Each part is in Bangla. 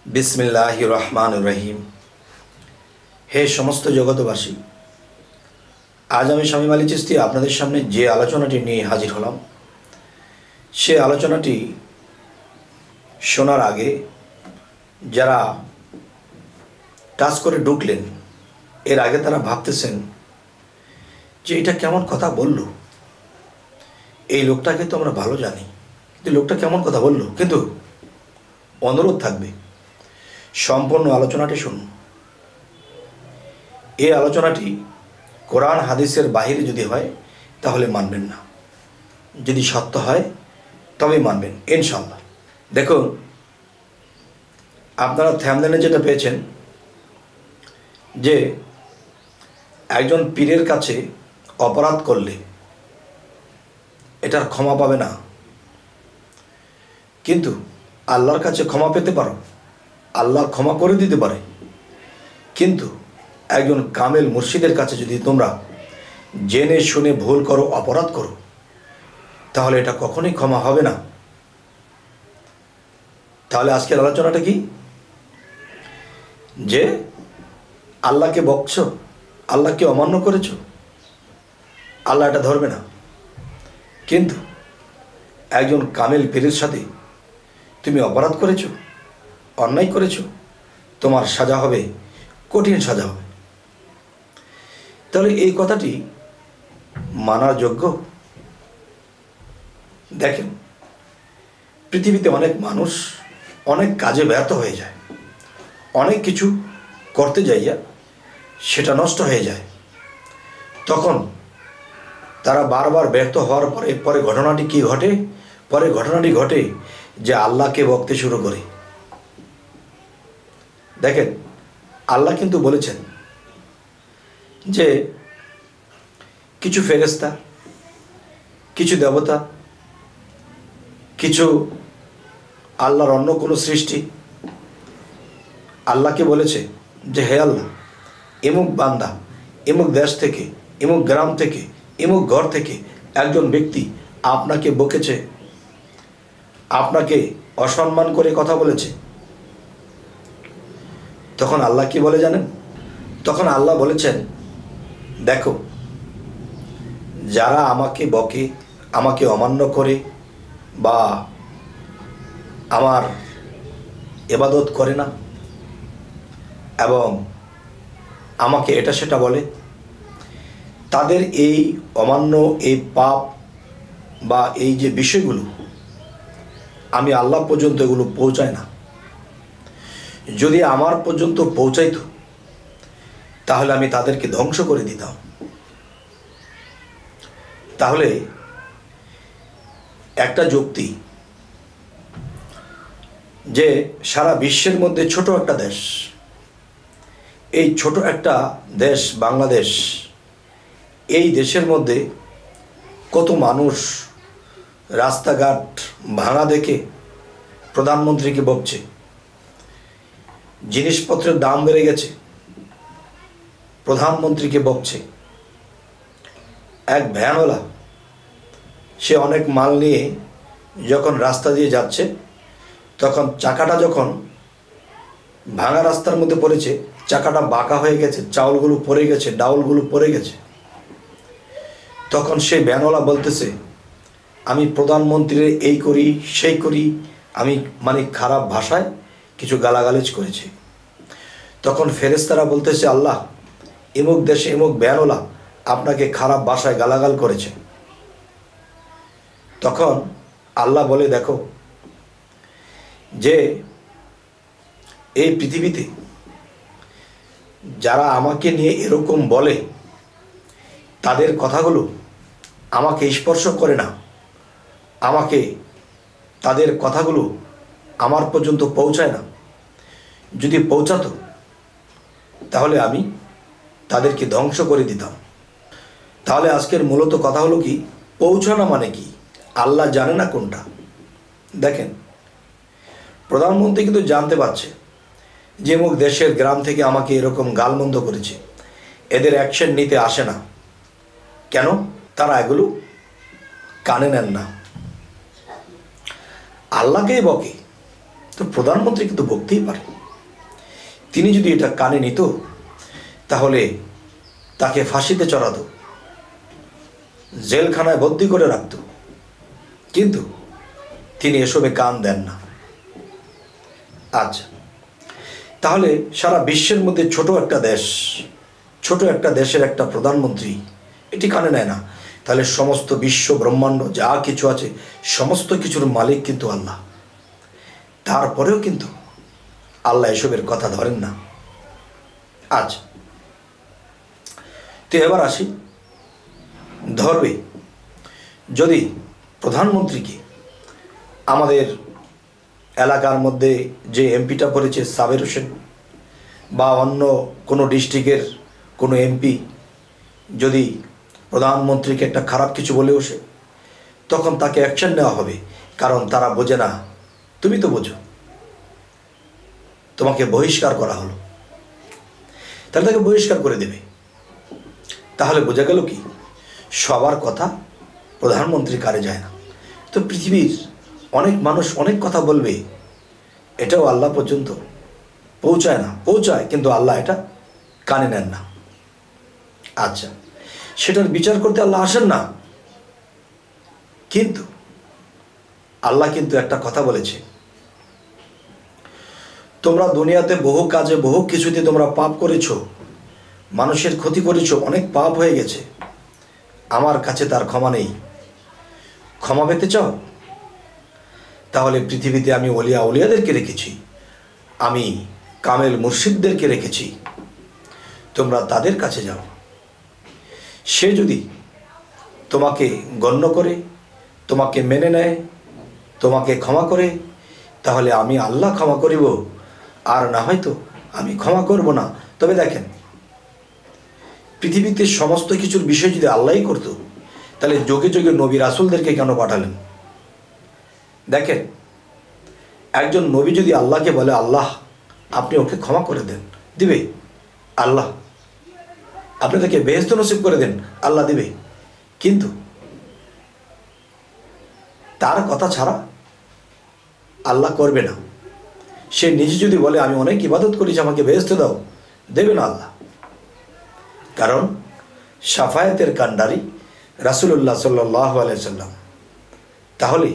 बिस्मिल्लाहिर रहमानिर रहीम। हे समस्त जगतबासी, आज आमी शामीम आली चिश्ती आपनादेर सामने जे आलोचनाटी निये हाजिर हलाम से आलोचनाटी शोनार आगे जारा टाच करे ढुकलेन एर आगे तारा भाबतेछेन जे एटा केमन कथा बोललो, এই লোকটাকে তো আমরা ভালো জানি, কিন্তু লোকটা কেমন কথা বললো। কিন্তু অনুরোধ থাকবে সম্পূর্ণ আলোচনাটি শুনুন। এই আলোচনাটি কোরআন হাদিসের বাইরে যদি হয় তাহলে মানবেন না, যদি সত্য হয় তবেই মানবেন ইনশাআল্লাহ। দেখুন, আপনারা থাম্বনেলে যেটা পেয়েছেন যে একজন পীরের কাছে অপরাধ করলে এটার ক্ষমা পাবে না, কিন্তু আল্লাহর কাছে ক্ষমা পেতে পারো, আল্লাহ ক্ষমা করে দিতে পারে। কিন্তু একজন কামেল মুর্শিদের কাছে যদি তোমরা জেনে শুনে ভুল করো, অপরাধ করো, তাহলে এটা কখনোই ক্ষমা হবে না। তাহলে আজকের আলোচনাটা কি? যে আল্লাহকে বকছো, আল্লাহকে অমান্য করেছো, আল্লাহ এটা ধরবে না। কিন্তু একজন কামেল পীরের সাথে তুমি অপরাধ করেছো, অন্যায় করেছো, তোমার সাজা হবে, কঠিন সাজা হবে। তাহলে এই কথাটি মানার যোগ্য? দেখেন, পৃথিবীতে অনেক মানুষ অনেক কাজে ব্যর্থ হয়ে যায়, অনেক কিছু করতে যাইয়া সেটা নষ্ট হয়ে যায়। তখন তারা বারবার ব্যর্থ হওয়ার পরে ঘটনাটি কি ঘটে? পরে ঘটনাটি ঘটে যে আল্লাহকে বকতে শুরু করে। দেখেন, আল্লাহ কিন্তু বলেছেন যে কিছু ফেরেশতা, কিছু দেবতা, কিছু আল্লাহর অন্য কোনো সৃষ্টি আল্লাহকে বলেছে যে হে আল্লাহ, এমুক বান্দা এমুক দেশ থেকে, এমুক গ্রাম থেকে, এমুক ঘর থেকে একজন ব্যক্তি আপনাকে বকেছে, আপনাকে অসম্মান করে কথা বলেছে। তখন আল্লাহ কি বলে জানেন? তখন আল্লাহ বলেছেন, দেখো, যারা আমাকে বকে, আমাকে অমান্য করে বা আমার ইবাদত করে না এবং আমাকে এটা সেটা বলে, তাদের এই অমান্য, এই পাপ বা এই যে বিষয়গুলো আমি আল্লাহ পর্যন্ত এগুলো পৌঁছায় না। যদি আমার পর্যন্ত পৌঁছাইতো তাহলে আমি তাদেরকে ধ্বংস করে দিতাম। তাহলে একটা যুক্তি যে সারা বিশ্বের মধ্যে ছোট একটা দেশ, এই ছোট একটা দেশ বাংলাদেশ, এই দেশের মধ্যে কত মানুষ রাস্তাঘাট ভাঙা দেখে প্রধানমন্ত্রীকে বকছে, জিনিসপত্রের দাম বেড়ে গেছে, প্রধানমন্ত্রীকে বকছে। এক ভ্যানওয়ালা সে অনেক মাল নিয়ে যখন রাস্তা দিয়ে যাচ্ছে, তখন চাকাটা যখন ভাঙা রাস্তার মধ্যে পড়েছে, চাকাটা বাঁকা হয়ে গেছে, চাউলগুলো পড়ে গেছে, ডাউলগুলো পড়ে গেছে। তখন সেই ভ্যানওয়ালা বলতেছে, আমি প্রধানমন্ত্রীর এই করি সেই করি, আমি মানে খারাপ ভাষায় কিছু গালাগালিজ করেছে। তখন ফেরেশতারা বলতেছে, আল্লাহ, এমুক দেশে এমুক ভ্যানওয়ালা আপনাকে খারাপ ভাষায় গালাগাল করেছে। তখন আল্লাহ বলে, দেখো, যে এই পৃথিবীতে যারা আমাকে নিয়ে এরকম বলে, তাদের কথাগুলো আমাকে স্পর্শ করে না, আমাকে তাদের কথাগুলো আমার পর্যন্ত পৌঁছায় না। যদি পৌঁছাতো তাহলে আমি তাদেরকে ধ্বংস করে দিতাম। তাহলে আজকের মূলত কথা হলো কি? পৌঁছানো মানে কি? আল্লাহ জানে না কোনটা। দেখেন, প্রধানমন্ত্রী কিন্তু জানতে পারছে যে মুখ দেশের গ্রাম থেকে আমাকে এরকম গালমন্দ করেছে, এদের অ্যাকশন নিতে আসে না কেন? তারা এগুলো কানে নেন না, আল্লাহকেই বকে। তো তো প্রধানমন্ত্রী কিন্তু বকতেই পারে। তিনি যদি এটা কানে নিত তাহলে তাকে ফাঁসিতে চড়াতো, জেলখানায় বন্দি করে রাখত, কিন্তু তিনি এসবে কান দেন না। আচ্ছা, তাহলে সারা বিশ্বের মধ্যে ছোট একটা দেশের একটা প্রধানমন্ত্রী এটি কানে নেয় না, তাহলে সমস্ত বিশ্ব ব্রহ্মাণ্ড যা কিছু আছে সমস্ত কিছুর মালিক কিন্তু আল্লাহ। তারপরেও কিন্তু আল্লাহ এসবের কথা ধরেন না। আচ্ছা, তো এবার আসি, ধরবে যদি প্রধানমন্ত্রীকে আমাদের এলাকার মধ্যে যে এমপিটা পড়েছে সাবের হোসেন বা অন্য কোনো ডিস্ট্রিক্টের কোনো এমপি যদি প্রধানমন্ত্রীকে একটা খারাপ কিছু বলে বসে, তখন তাকে অ্যাকশন নেওয়া হবে, কারণ তারা বোঝে না। তুমি তো বোঝো, তোমাকে বহিষ্কার করা হলো, তাহলে তাকে বহিষ্কার করে দেবে। তাহলে বোঝা গেল কি, সবার কথা প্রধানমন্ত্রীর কানে যায় না। তো পৃথিবীর অনেক মানুষ অনেক কথা বলবে, এটাও আল্লাহ পর্যন্ত পৌঁছায়, কিন্তু আল্লাহ এটা কানে নেন না। আচ্ছা, সেটার বিচার করতে আল্লাহ আসেন না, কিন্তু আল্লাহ কিন্তু একটা কথা বলেছে, তোমরা দুনিয়াতে বহু কাজে বহু কিছুতে তোমরা পাপ করেছো, মানুষের ক্ষতি করেছো, অনেক পাপ হয়ে গেছে, আমার কাছে তার ক্ষমা নেই। ক্ষমা পেতে চাও? তাহলে পৃথিবীতে আমি ওলিয়াদেরকে রেখেছি, আমি কামেল মুর্শিদদেরকে রেখেছি, তোমরা তাদের কাছে যাও। সে যদি তোমাকে গণ্য করে, তোমাকে মেনে নেয়, তোমাকে ক্ষমা করে, তাহলে আমি আল্লাহ ক্ষমা করিব, আর না হয়তো আমি ক্ষমা করব না। তবে দেখেন, পৃথিবীতে সমস্ত কিছুর বিষয় যদি আল্লাহই করত, তাহলে যোগে যোগে নবী রাসূলদেরকে কেন পাঠালেন? দেখেন, একজন নবী যদি আল্লাহকে বলে, আল্লাহ আপনি ওকে ক্ষমা করে দেন, দিবে আল্লাহ। আপনি তাকে বেহেশত নসিব করে দেন, আল্লাহ দিবে। কিন্তু তার কথা ছাড়া আল্লাহ করবে না। সে নিজে যদি বলে আমি অনেক ইবাদত করেছি, আমাকে বেহেশত দাও, দেবে না আল্লাহ। কারণ শাফায়াতের কান্ডারি রাসূলুল্লাহ সাল্লাল্লাহু আলাইহি সাল্লাম, তাহলে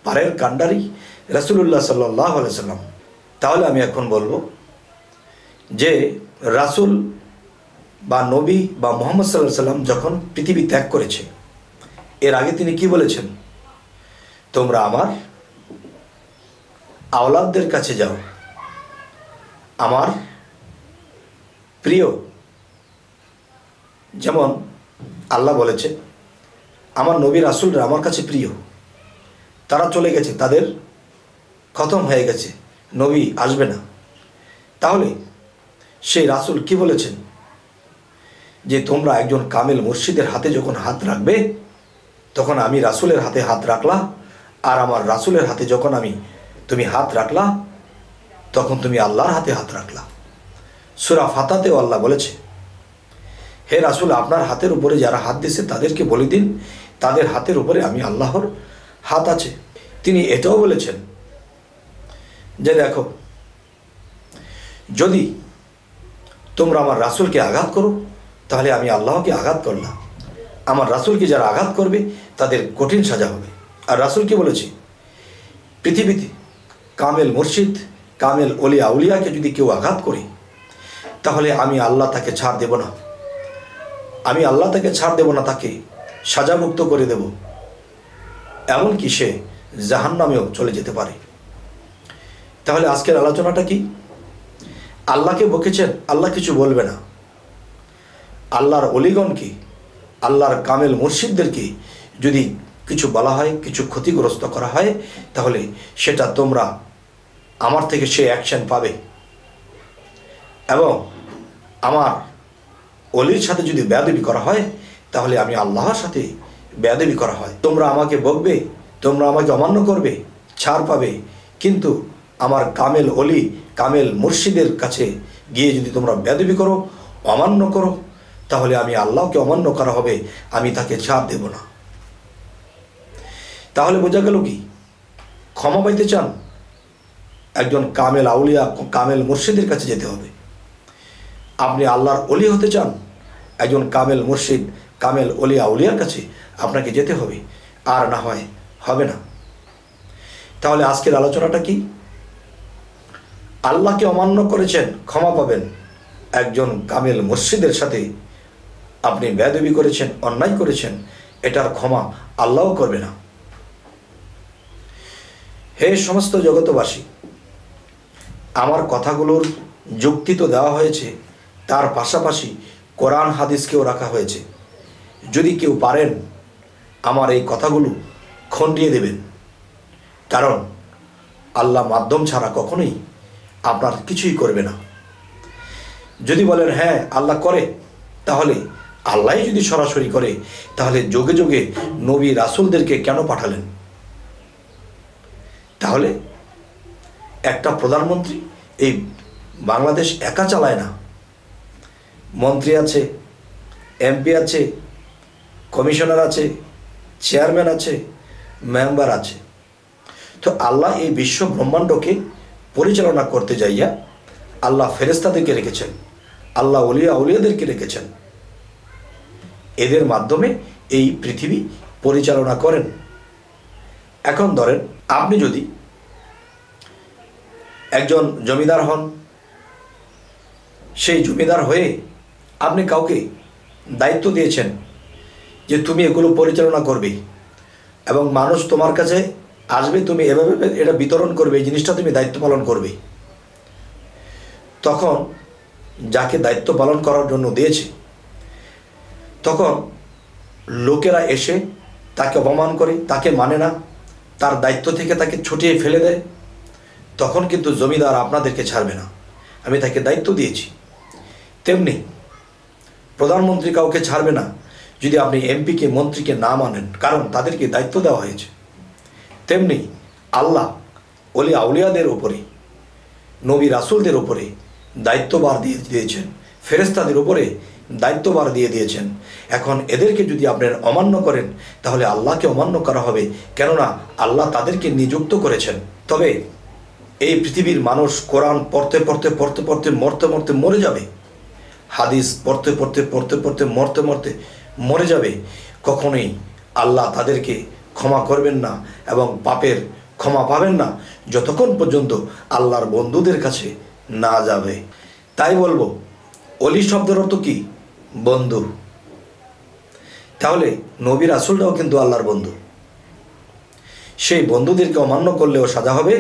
পারের কান্ডারি রাসূলুল্লাহ সাল্লাল্লাহু আলাইহি সাল্লাম। তাহলে আমি এখন বলবো যে রাসূল বা নবী বা মুহাম্মদ সাল্লাল্লাহু আলাইহি সাল্লাম যখন পৃথিবী ত্যাগ করেছে, এর আগে তিনি কি বলেছেন? তোমরা আমার আওলাদদের কাছে যাও, আমার প্রিয়, যেমন আল্লাহ বলেছে আমার নবী রাসূলরা আমার কাছে প্রিয়, তারা চলে গেছে, তাদের খতম হয়ে গেছে, নবী আসবে না। তাহলে সেই রাসূল কি বলেছেন? যে তোমরা একজন কামেল মুর্শিদের হাতে যখন হাত রাখবে, তখন আমি রাসূলের হাতে হাত রাখলা, আর আমার রাসূলের হাতে যখন তুমি হাত রাখলা, তখন তুমি আল্লাহর হাতে হাত রাখলা। সূরা ফাতাতেও আল্লাহ বলেছে, হে রাসূল, আপনার হাতের উপরে যারা হাত দিয়েছে তাদেরকে বলে দিন তাদের হাতের উপরে আমি আল্লাহর হাত আছে। তিনি এটাও বলেছেন যে দেখো, যদি তোমরা আমার রাসূলকে আঘাত করো, তাহলে আমি আল্লাহকে আঘাত করলাম, আমার রাসূলকে যারা আঘাত করবে তাদের কঠিন সাজা হবে। আর রাসূল কি বলেছে? পৃথিবীতে কামেল মুর্শিদ, কামেল আউলিয়াকে যদি কেউ আঘাত করে, তাহলে আমি আল্লাহ তাকে ছাড় দেব না, আমি আল্লাহ তাকে ছাড় দেব না, তাকে সাজামুক্ত করে দেব, এমনকি সে জাহান্নামেও চলে যেতে পারে। তাহলে আজকের আলোচনাটা কি? আল্লাহকে বকেছেন, আল্লাহ কিছু বলবে না। আল্লাহর অলিগণকে, আল্লাহর কামেল মুর্শিদদেরকে যদি কিছু বলা হয়, কিছু ক্ষতিগ্রস্ত করা হয়, তাহলে সেটা তোমরা আমার থেকে সে অ্যাকশন পাবে। এবং আমার অলির সাথে যদি বেয়াদবি করা হয়, তাহলে আমি আল্লাহর সাথে বেয়াদবি করা হয়। তোমরা আমাকে বকবে, তোমরা আমাকে অমান্য করবে, ছাড় পাবে, কিন্তু আমার কামেল অলি, কামেল মুর্শিদের কাছে গিয়ে যদি তোমরা বেয়াদবি করো, অমান্য করো, তাহলে আমি আল্লাহকে অমান্য করা হবে, আমি তাকে ছাড় দেব না। তাহলে বোঝা গেল কি? ক্ষমা পাইতে চান? একজন কামেল আউলিয়া, কামেল মুর্শিদের কাছে যেতে হবে। আপনি আল্লাহর অলি হতে চান, একজন কামেল মুর্শিদ, কামেল অলি আউলিয়ার কাছে আপনাকে যেতে হবে, আর না হয় হবে না। তাহলে আজকের আলোচনাটা কি? আল্লাহকে অমান্য করেছেন, ক্ষমা পাবেন। একজন কামেল মুর্শিদের সাথে আপনি বেয়াদবি করেছেন, অন্যায় করেছেন, এটার ক্ষমা আল্লাহও করবে না। হে সমস্ত জগতবাসী, আমার কথাগুলোর যুক্তি তো দেওয়া হয়েছে, তার পাশাপাশি কোরআন হাদিসকেও রাখা হয়েছে। যদি কেউ পারেন আমার এই কথাগুলো খণ্ডিয়ে দেবেন, কারণ আল্লাহ মাধ্যম ছাড়া কখনোই আপনার কিছুই করবে না। যদি বলেন হ্যাঁ আল্লাহ করে, তাহলে আল্লাহই যদি সরাসরি করে, তাহলে যোগে যোগে নবী রাসূলদেরকে কেন পাঠালেন? তাহলে একটা প্রধানমন্ত্রী এই বাংলাদেশ একা চালায় না, মন্ত্রী আছে, এমপি আছে, কমিশনার আছে, চেয়ারম্যান আছে, মেম্বার আছে। তো আল্লাহ এই বিশ্ব ব্রহ্মাণ্ডকে পরিচালনা করতে যাইয়া আল্লাহ ফেরেশতাদেরকে রেখেছেন, আল্লাহ ওলিয়া আউলিয়াদেরকে রেখেছেন। এদের মাধ্যমে এই পৃথিবী পরিচালনা করেন। এখন ধরেন আপনি যদি একজন জমিদার হন, সেই জমিদার হয়ে আপনি কাউকে দায়িত্ব দিয়েছেন যে তুমি এগুলো পরিচালনা করবে এবং মানুষ তোমার কাছে আসবে, তুমি এভাবে এটা বিতরণ করবে, এই জিনিসটা তুমি দায়িত্ব পালন করবে। তখন যাকে দায়িত্ব পালন করার জন্য দিয়েছে, তখন লোকেরা এসে তাকে অপমান করে, তাকে মানে না, তার দায়িত্ব থেকে তাকে ছুটিয়ে ফেলে দেয়, তখন কিন্তু জমিদার আপনাদেরকে ছাড়বে না। আমি তাকে দায়িত্ব দিয়েছি। তেমনি প্রধানমন্ত্রী কাউকে ছাড়বে না যদি আপনি এমপিকে, মন্ত্রীকে না মানেন, কারণ তাদেরকে দায়িত্ব দেওয়া হয়েছে। তেমনি আল্লাহ ওলি আউলিয়াদের উপরে, নবী রাসূলদের উপরে দায়িত্বভার দিয়ে দিয়েছেন, ফেরেশতাদের উপরে দায়িত্বভার দিয়ে দিয়েছেন। এখন এদেরকে যদি আপনারা অমান্য করেন, তাহলে আল্লাহকে অমান্য করা হবে, কেননা আল্লাহ তাদেরকে নিযুক্ত করেছেন। তবে এই পৃথিবীর মানুষ কোরআন পড়তে পড়তে পড়তে পড়তে মরতে মরতে মরে যাবে, হাদিস পড়তে পড়তে পড়তে পড়তে মরতে মরতে মরে যাবে। কখনোই আল্লাহ তাদেরকে ক্ষমা করবেন না এবং পাপের ক্ষমা পাবেন না যতক্ষণ পর্যন্ত আল্লাহর বন্ধুদের কাছে না যাবে। তাই বলবো, অলি শব্দের অর্থ কি? বন্ধু। তাহলে নবী রাসূলরাও কিন্তু আল্লাহর বন্ধু। সেই বন্ধুদেরকে অমান্য করলেও সাজা হবে।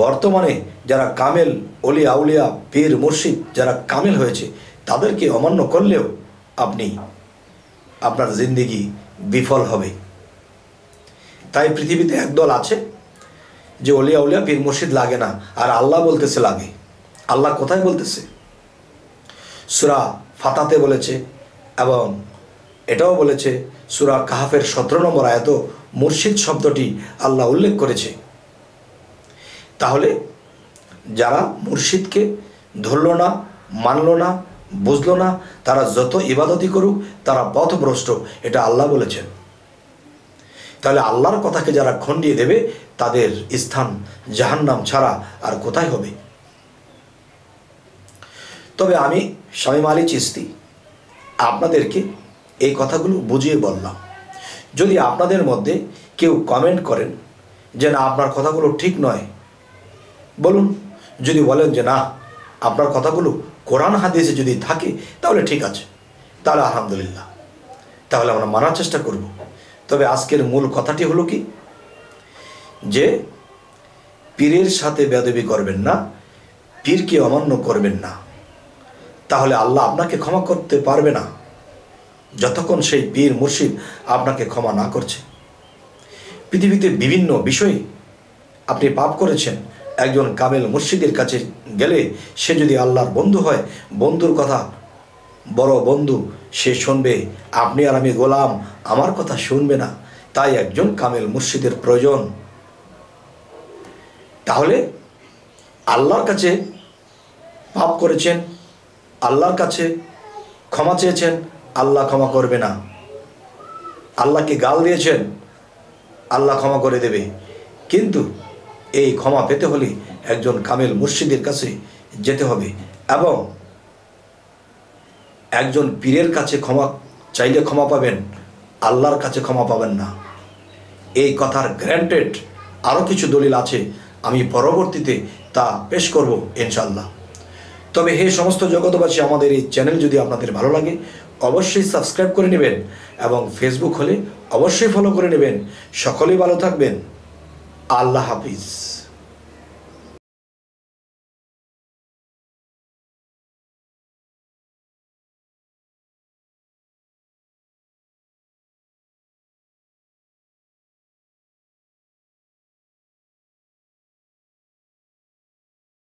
বর্তমানে যারা কামেল অলি আউলিয়া, পীর মুর্শিদ যারা কামেল হয়েছে, তাদেরকে অমান্য করলেও আপনার জিন্দেগি বিফল হবে। তাই পৃথিবীতে একদল আছে যে অলি আউলিয়া, পীর মুর্শিদ লাগে না, আর আল্লাহ বলতেছে লাগে। আল্লাহ কোথায় বলতেছে? সূরা ফাতাতে বলেছে, এবং এটাও বলেছে সূরা কাহাফের 17 নম্বর আয়াত মুর্শিদ শব্দটি আল্লাহ উল্লেখ করেছে। তাহলে যারা মুর্শিদকে ধরল না, মানল না, বুঝলো না, তারা যত ইবাদতই করুক তারা পথভ্রষ্ট, এটা আল্লাহ বলেছেন। তাহলে আল্লাহর কথাকে যারা খণ্ডিয়ে দেবে, তাদের স্থান জাহান্নাম ছাড়া আর কোথায় হবে? তবে আমি শামীম আলী চিশতি আপনাদেরকে এই কথাগুলো বুঝিয়ে বললাম। যদি আপনাদের মধ্যে কেউ কমেন্ট করেন যে না আপনার কথাগুলো ঠিক নয়, বলুন। যদি বলেন যে না আপনার কথাগুলো কোরআন হাদিসে যদি থাকে তাহলে ঠিক আছে, তাহলে আলহামদুলিল্লাহ, তাহলে আমরা মানার চেষ্টা করব। তবে আজকের মূল কথাটি হলো কি, যে পীরের সাথে বেয়াদবি করবেন না, পীরকে অমান্য করবেন না, তাহলে আল্লাহ আপনাকে ক্ষমা করতে পারবে না যতক্ষণ সেই পীর মুর্শিদ আপনাকে ক্ষমা না করছে। পৃথিবীতে বিভিন্ন বিষয়ে আপনি পাপ করেছেন, একজন কামেল মুর্শিদের কাছে গেলে সে যদি আল্লাহর বন্ধু হয়, বন্ধুর কথা বড় বন্ধু, সে শুনবে। আপনি আর আমি গোলাম, আমার কথা শুনবে না। তাই একজন কামেল মুর্শিদের প্রয়োজন। তাহলে আল্লাহর কাছে পাপ করেছেন, আল্লাহর কাছে ক্ষমা চেয়েছেন, আল্লাহ ক্ষমা করবে না। আল্লাহকে গাল দিয়েছেন, আল্লাহ ক্ষমা করে দেবে। কিন্তু এই ক্ষমা পেতে হলে একজন কামেল মুর্শিদের কাছে যেতে হবে এবং একজন পীরের কাছে ক্ষমা চাইলে ক্ষমা পাবেন, আল্লাহর কাছে ক্ষমা পাবেন না। এই কথার গ্যারান্টেড আরও কিছু দলিল আছে, আমি পরবর্তীতে তা পেশ করব ইনশাআল্লাহ। তবে হে সমস্ত জগতবাসী, আমাদের এই চ্যানেল যদি আপনাদের ভালো লাগে অবশ্যই সাবস্ক্রাইব করে নেবেন এবং ফেসবুক হলে অবশ্যই ফলো করে নেবেন। সকলেই ভালো থাকবেন। আল্লাহ হাফিজ।